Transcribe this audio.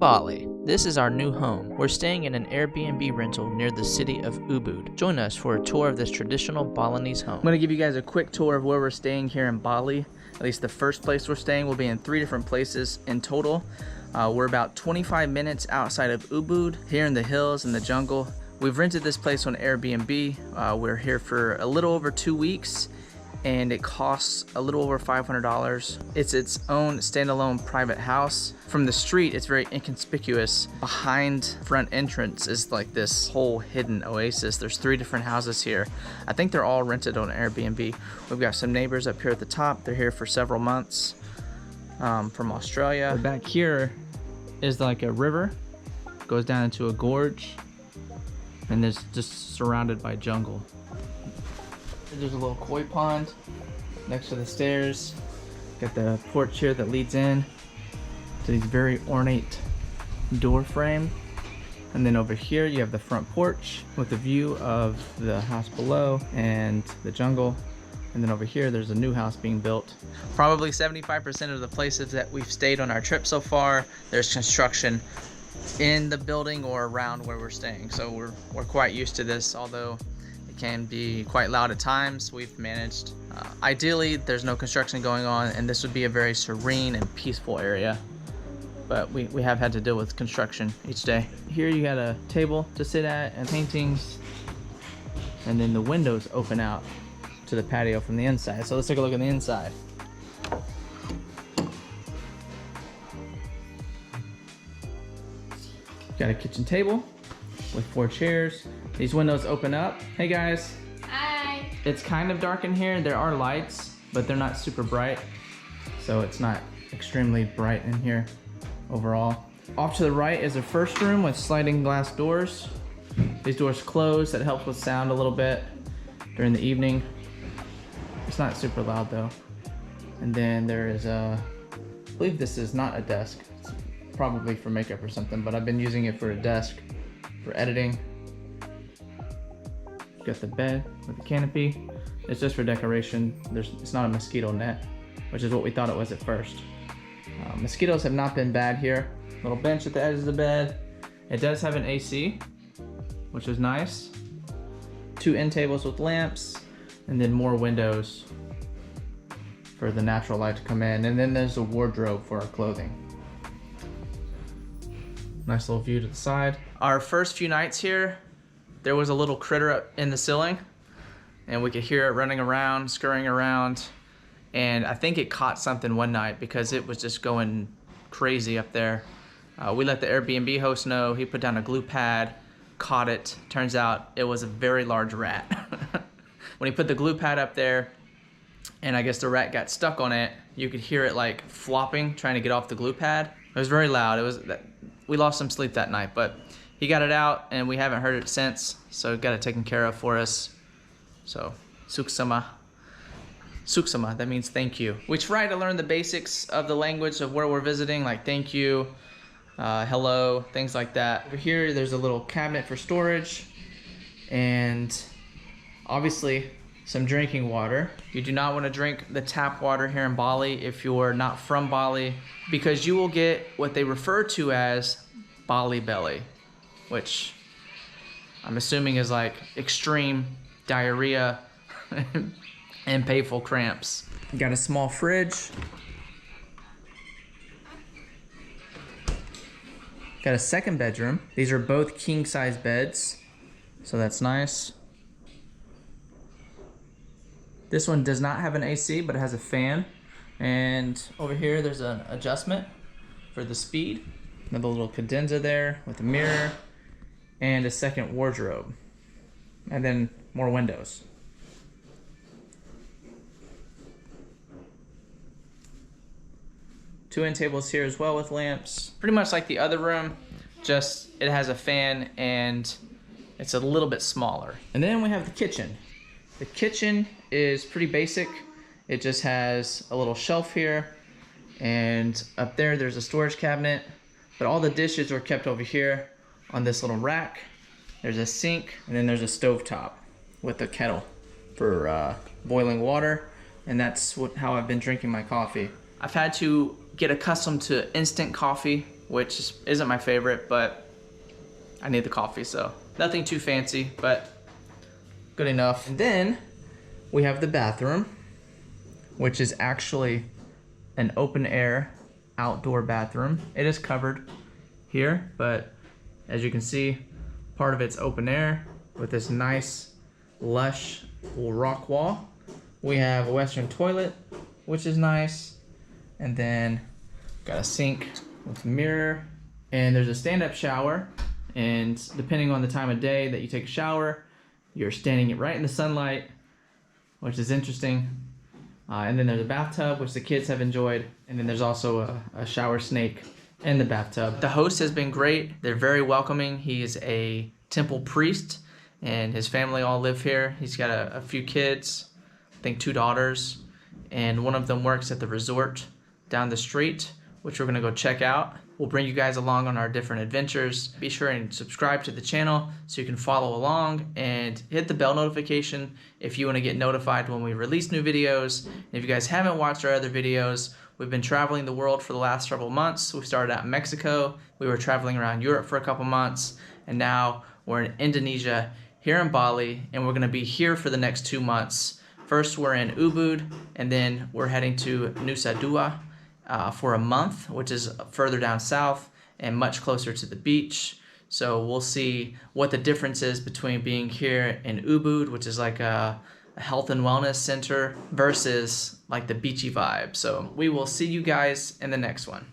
Bali. This is our new home. We're staying in an Airbnb rental near the city of Ubud. Join us for a tour of this traditional Balinese home. I'm going to give you guys a quick tour of where we're staying here in Bali. At least the first place we're staying. We'll be in 3 different places in total. We're about 25 minutes outside of Ubud, here in the hills in the jungle. We've rented this place on Airbnb. We're here for a little over 2 weeks, and it costs a little over $500. It's its own standalone private house. From the street, it's very inconspicuous. Behind front entrance is like this whole hidden oasis. There's 3 different houses here. I think they're all rented on Airbnb. We've got some neighbors up here at the top. They're here for several months from Australia. Back here is like a river, goes down into a gorge, and there's just surrounded by jungle. There's a little koi pond next to the stairs. Got the porch here that leads in to these very ornate door frame. And then over here you have the front porch with a view of the house below and the jungle. And then over here there's a new house being built. Probably 75% of the places that we've stayed on our trip so far, there's construction in the building or around where we're staying. So we're quite used to this, although can be quite loud at times. We've managed. Ideally, there's no construction going on, and this would be a very serene and peaceful area. But we have had to deal with construction each day. Here you got a table to sit at and paintings, and then the windows open out to the patio from the inside. So let's take a look at the inside. Got a kitchen table with 4 chairs. These windows open up. Hey guys. Hi. It's kind of dark in here. There are lights, but they're not super bright. So it's not extremely bright in here overall. Off to the right is a first room with sliding glass doors. These doors close. That helps with sound a little bit during the evening. It's not super loud though. And then there is I believe this is not a desk. It's probably for makeup or something, but I've been using it for a desk for editing. Got the bed with the canopy. It's just for decoration. It's not a mosquito net, which is what we thought it was at first. Mosquitoes have not been bad here. Little bench at the edge of the bed. It does have an AC, which is nice. 2 end tables with lamps, and then more windows for the natural light to come in. And then there's a wardrobe for our clothing. Nice little view to the side. Our first few nights here, there was a little critter up in the ceiling, and we could hear it running around, scurrying around. And I think it caught something one night because it was just going crazy up there. We let the Airbnb host know. He put down a glue pad, caught it. Turns out it was a very large rat. When he put the glue pad up there, and I guess the rat got stuck on it, you could hear it like flopping, trying to get off the glue pad. It was very loud. We lost some sleep that night, but he got it out, and we haven't heard it since, so got it taken care of for us. So, suksama. Suksama, that means thank you. We try to learn the basics of the language of where we're visiting, like thank you, hello, things like that. Over here, there's a little cabinet for storage, and obviously some drinking water. You do not want to drink the tap water here in Bali if you're not from Bali, because you will get what they refer to as Bali belly, which I'm assuming is like extreme diarrhea and painful cramps. Got a small fridge. Got a second bedroom. These are both king size beds, so that's nice. This one does not have an AC, but it has a fan. And over here, there's an adjustment for the speed. Another little cadenza there with a mirror and a second wardrobe. And then more windows. Two end tables here as well with lamps. Pretty much like the other room, just it has a fan and it's a little bit smaller. And then we have the kitchen. The kitchen is pretty basic. It just has a little shelf here, and up there there's a storage cabinet, but all the dishes are kept over here on this little rack. There's a sink, and then there's a stovetop with a kettle for boiling water, and that's how I've been drinking my coffee. I've had to get accustomed to instant coffee which isn't my favorite, but I need the coffee, so nothing too fancy, but good enough. And then we have the bathroom, which is actually an open air outdoor bathroom. It is covered here, but as you can see, part of it's open air with this nice lush rock wall. We have a Western toilet, which is nice, and then got a sink with a mirror, and there's a stand-up shower, and depending on the time of day that you take a shower, you're standing right in the sunlight, which is interesting. And then there's a bathtub, which the kids have enjoyed, and then there's also a shower snake in the bathtub. The host has been great. They're very welcoming. He is a temple priest, and his family all live here. He's got a few kids, I think 2 daughters, and one of them works at the resort down the street, which we're gonna go check out. We'll bring you guys along on our different adventures. Be sure and subscribe to the channel so you can follow along, and hit the bell notification if you want to get notified when we release new videos. And if you guys haven't watched our other videos, we've been traveling the world for the last several months. We started out in Mexico, we were traveling around Europe for a couple months, and now we're in Indonesia, here in Bali, and we're gonna be here for the next 2 months. First we're in Ubud, and then we're heading to Nusa Dua for a month, which is further down south and much closer to the beach. So we'll see what the difference is between being here in Ubud, which is like a health and wellness center, versus like the beachy vibe. So we will see you guys in the next one.